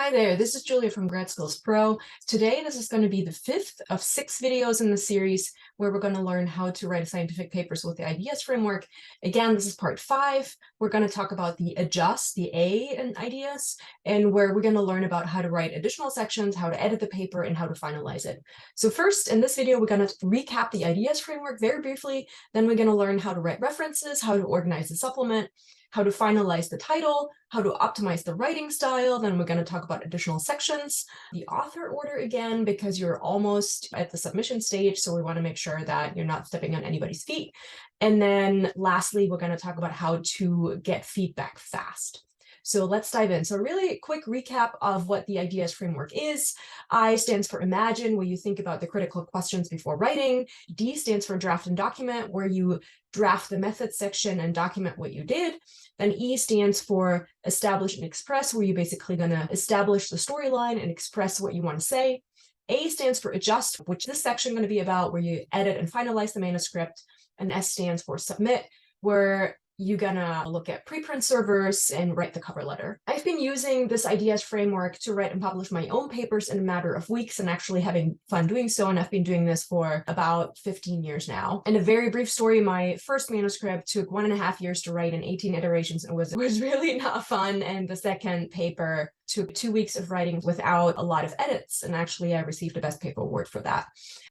Hi there, this is Julia from Grad Skills Pro. Today, this is going to be the fifth of 6 videos in the series where we're going to learn how to write scientific papers with the ideas framework. Again, this is part 5. We're going to talk about the adjust, the A in ideas, and where we're going to learn about how to write additional sections, how to edit the paper, and how to finalize it. So first, in this video, we're going to recap the ideas framework very briefly. Then we're going to learn how to write references, how to organize the supplement, how to finalize the title, how to optimize the writing style. Then we're going to talk about additional sections, the author order again, because you're almost at the submission stage. So we want to make sure that you're not stepping on anybody's feet. And then lastly, we're going to talk about how to get feedback fast. So let's dive in. So really quick recap of what the ideas framework is. I stands for imagine, where you think about the critical questions before writing. D stands for draft and document, where you draft the method section and document what you did. Then E stands for establish and express, where you're basically going to establish the storyline and express what you want to say. A stands for adjust, which this section is going to be about, where you edit and finalize the manuscript. And S stands for submit, where you're gonna look at preprint servers and write the cover letter. I've been using this ideas framework to write and publish my own papers in a matter of weeks and actually having fun doing so. And I've been doing this for about 15 years now. And a very brief story, my first manuscript took 1.5 years to write in 18 iterations and was really not fun. And the second paper took 2 weeks of writing without a lot of edits. And actually I received a best paper award for that.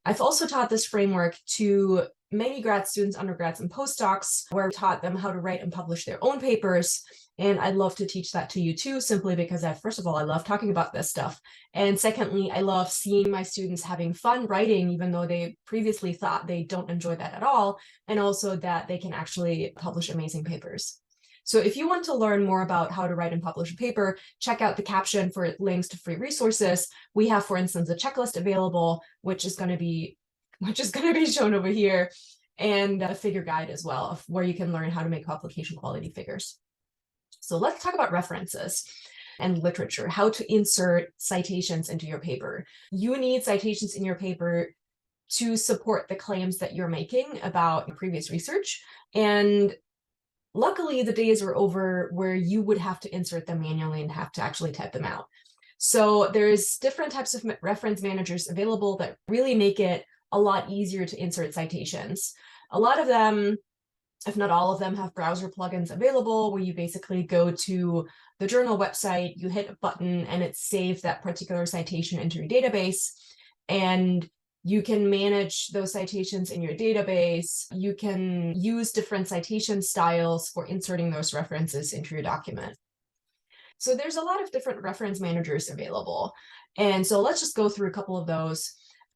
I've also taught this framework to many grad students, undergrads, and postdocs, where I taught them how to write and publish their own papers. And I'd love to teach that to you too, simply because first of all, I love talking about this stuff. And secondly, I love seeing my students having fun writing, even though they previously thought they don't enjoy that at all, and also that they can actually publish amazing papers. So if you want to learn more about how to write and publish a paper, check out the caption for links to free resources. We have, for instance, a checklist available, which is going to be shown over here, and a figure guide as well, of where you can learn how to make publication quality figures. So let's talk about references and literature, how to insert citations into your paper. You need citations in your paper to support the claims that you're making about previous research. And luckily, the days are over where you would have to insert them manually and have to actually type them out. So there's different types of reference managers available that really make it a lot easier to insert citations. A lot of them, if not all of them, have browser plugins available where you basically go to the journal website, you hit a button, and it saves that particular citation into your database. And you can manage those citations in your database. You can use different citation styles for inserting those references into your document. So there's a lot of different reference managers available. And so let's just go through a couple of those.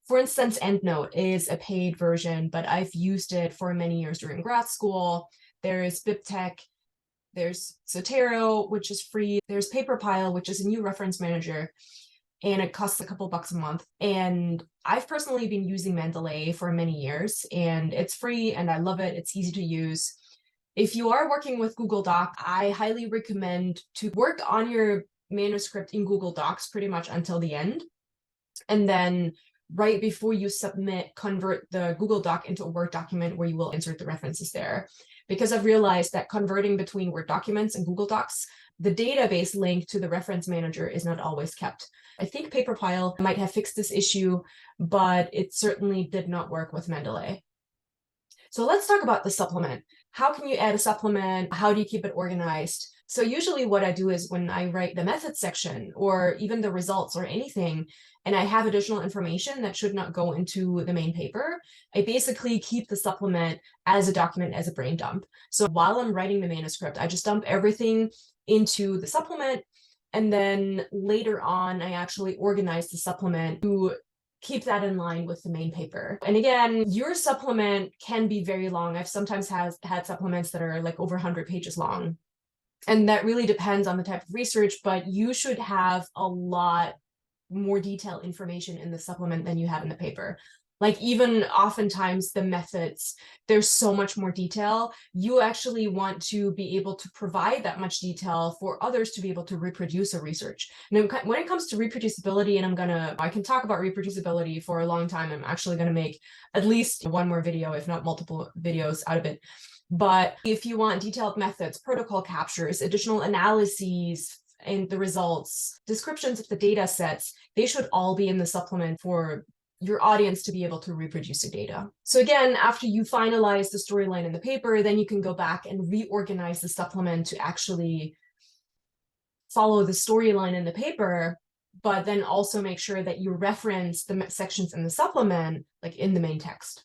For instance, EndNote is a paid version, but I've used it for many years during grad school. There's BibTeX, there's Zotero, which is free. There's PaperPile, which is a new reference manager, and it costs a couple bucks a month. And I've personally been using Mendeley for many years, and it's free and I love it. It's easy to use. If you are working with Google Doc, I highly recommend to work on your manuscript in Google Docs pretty much until the end. And then right before you submit, convert the Google Doc into a Word document where you will insert the references there. Because I've realized that converting between Word documents and Google Docs, the database link to the reference manager is not always kept. I think PaperPile might have fixed this issue, but it certainly did not work with Mendeley. So let's talk about the supplement. How can you add a supplement? How do you keep it organized? So usually what I do is when I write the method section or even the results or anything, and I have additional information that should not go into the main paper, I basically keep the supplement as a document, as a brain dump. So while I'm writing the manuscript, I just dump everything into the supplement. And then later on, I actually organize the supplement to keep that in line with the main paper. And again, your supplement can be very long. I've sometimes had supplements that are like over 100 pages long. And that really depends on the type of research, but you should have a lot more detailed information in the supplement than you have in the paper. Like even oftentimes the methods, there's so much more detail. You actually want to be able to provide that much detail for others to be able to reproduce a research. And when it comes to reproducibility, and I can talk about reproducibility for a long time. I'm actually gonna make at least one more video, if not multiple videos out of it. But if you want detailed methods, protocol captures, additional analyses, and the results, descriptions of the data sets, they should all be in the supplement for your audience to be able to reproduce the data. So again, after you finalize the storyline in the paper, then you can go back and reorganize the supplement to actually follow the storyline in the paper, but then also make sure that you reference the sections in the supplement, like in the main text.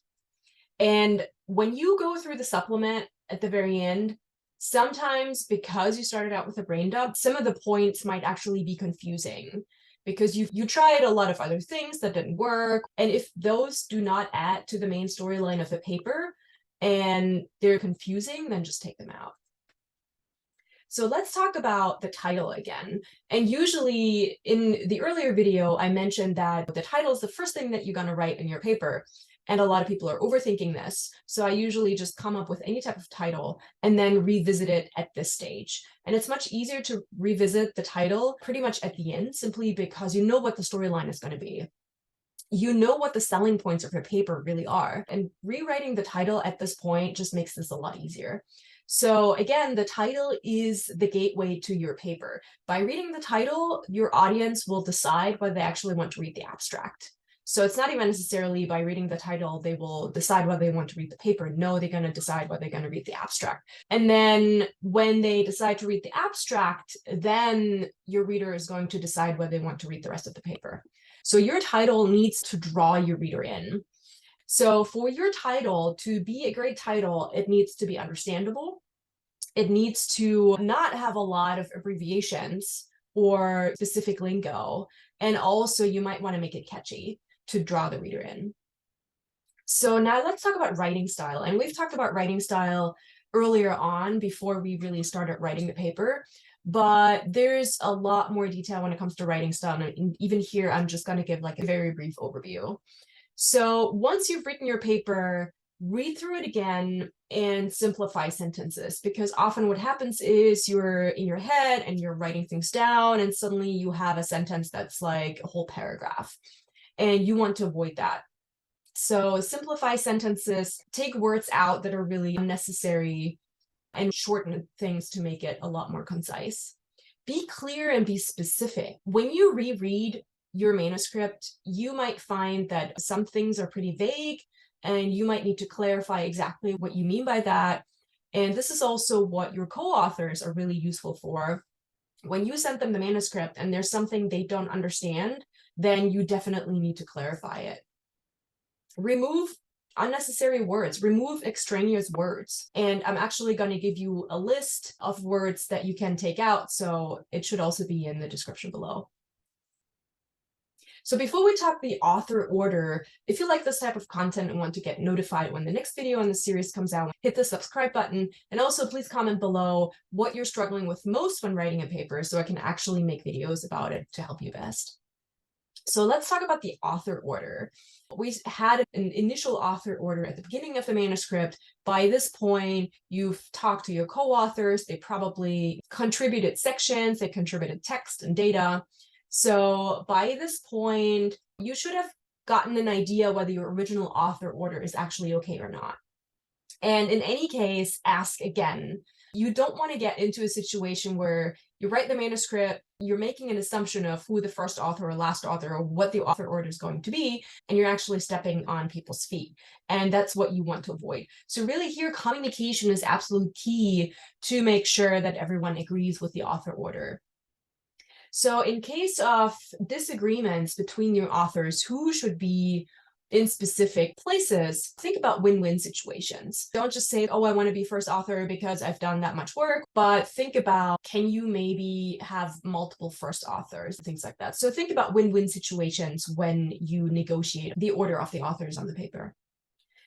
And when you go through the supplement at the very end, sometimes because you started out with a brain dump, some of the points might actually be confusing because you tried a lot of other things that didn't work. And if those do not add to the main storyline of the paper and they're confusing, then just take them out. So let's talk about the title again. And usually in the earlier video, I mentioned that the title is the first thing that you're going to write in your paper. And a lot of people are overthinking this. So I usually just come up with any type of title and then revisit it at this stage. And it's much easier to revisit the title pretty much at the end, simply because you know what the storyline is going to be. You know what the selling points of your paper really are. And rewriting the title at this point just makes this a lot easier. So again, the title is the gateway to your paper. By reading the title, your audience will decide whether they actually want to read the abstract. So it's not even necessarily by reading the title, they will decide whether they want to read the paper. No, they're going to decide whether they're going to read the abstract. And then when they decide to read the abstract, then your reader is going to decide whether they want to read the rest of the paper. So your title needs to draw your reader in. So for your title to be a great title, it needs to be understandable. It needs to not have a lot of abbreviations or specific lingo. And also you might want to make it catchy to draw the reader in. So now let's talk about writing style. And we've talked about writing style earlier on before we really started writing the paper. But there's a lot more detail when it comes to writing style. And even here, I'm just going to give like a very brief overview. So once you've written your paper, read through it again and simplify sentences, because often what happens is you're in your head and you're writing things down and suddenly you have a sentence that's like a whole paragraph and you want to avoid that. So simplify sentences, take words out that are really unnecessary and shorten things to make it a lot more concise. Be clear and be specific. When you reread your manuscript, you might find that some things are pretty vague and you might need to clarify exactly what you mean by that. And this is also what your co-authors are really useful for. When you send them the manuscript and there's something they don't understand, then you definitely need to clarify it. Remove unnecessary words, remove extraneous words. And I'm actually going to give you a list of words that you can take out, so it should also be in the description below. So before we talk the author order, if you like this type of content and want to get notified when the next video in the series comes out, hit the subscribe button. And also please comment below what you're struggling with most when writing a paper so I can actually make videos about it to help you best. So let's talk about the author order. We had an initial author order at the beginning of the manuscript. By this point, you've talked to your co-authors. They probably contributed sections, they contributed text and data. So by this point, you should have gotten an idea whether your original author order is actually okay or not. And in any case, ask again. You don't want to get into a situation where you write the manuscript, you're making an assumption of who the first author or last author or what the author order is going to be, and you're actually stepping on people's feet. And that's what you want to avoid. So really here, communication is absolutely key to make sure that everyone agrees with the author order. So in case of disagreements between your authors, who should be in specific places, think about win-win situations. Don't just say, oh, I want to be first author because I've done that much work, but think about, can you maybe have multiple first authors, things like that. So think about win-win situations when you negotiate the order of the authors on the paper.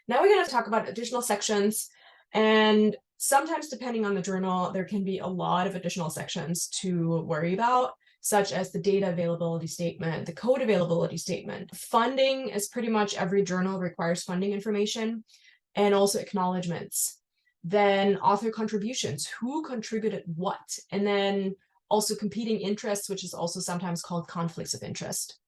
Now we're going to talk about additional sections, and sometimes depending on the journal, there can be a lot of additional sections to worry about, such as the data availability statement, the code availability statement. Funding, as pretty much every journal requires funding information, and also acknowledgements. Then author contributions, who contributed what, and then also competing interests, which is also sometimes called conflicts of interest.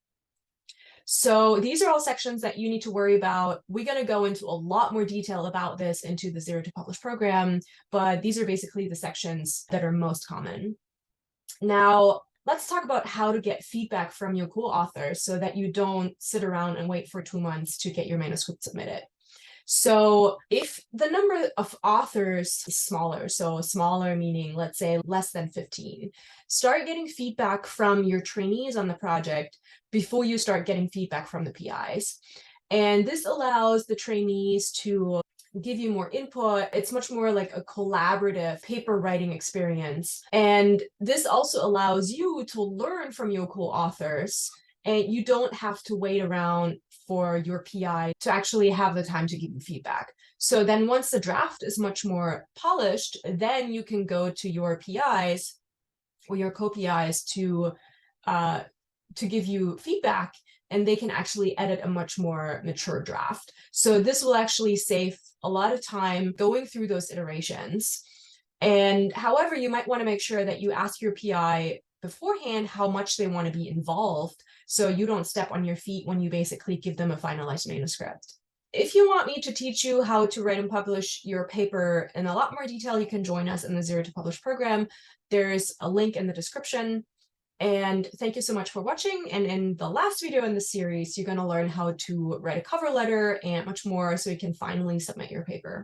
So these are all sections that you need to worry about. We're going to go into a lot more detail about this into the Zero-To-Published program, but these are basically the sections that are most common. Now, let's talk about how to get feedback from your co-authors so that you don't sit around and wait for 2 months to get your manuscript submitted. So if the number of authors is smaller, so smaller meaning, let's say, less than 15, start getting feedback from your trainees on the project before you start getting feedback from the PIs. And this allows the trainees to give you more input. It's much more like a collaborative paper writing experience. And this also allows you to learn from your co-authors, and you don't have to wait around for your PI to actually have the time to give you feedback. So then once the draft is much more polished, then you can go to your PIs or your co-PIs to give you feedback, and they can actually edit a much more mature draft. So this will actually save a lot of time going through those iterations. And however, you might want to make sure that you ask your PI beforehand how much they want to be involved, so you don't step on your feet when you basically give them a finalized manuscript. If you want me to teach you how to write and publish your paper in a lot more detail, you can join us in the Zero-To-Publish program. There's a link in the description. And thank you so much for watching. And in the last video in the series, you're going to learn how to write a cover letter and much more so you can finally submit your paper.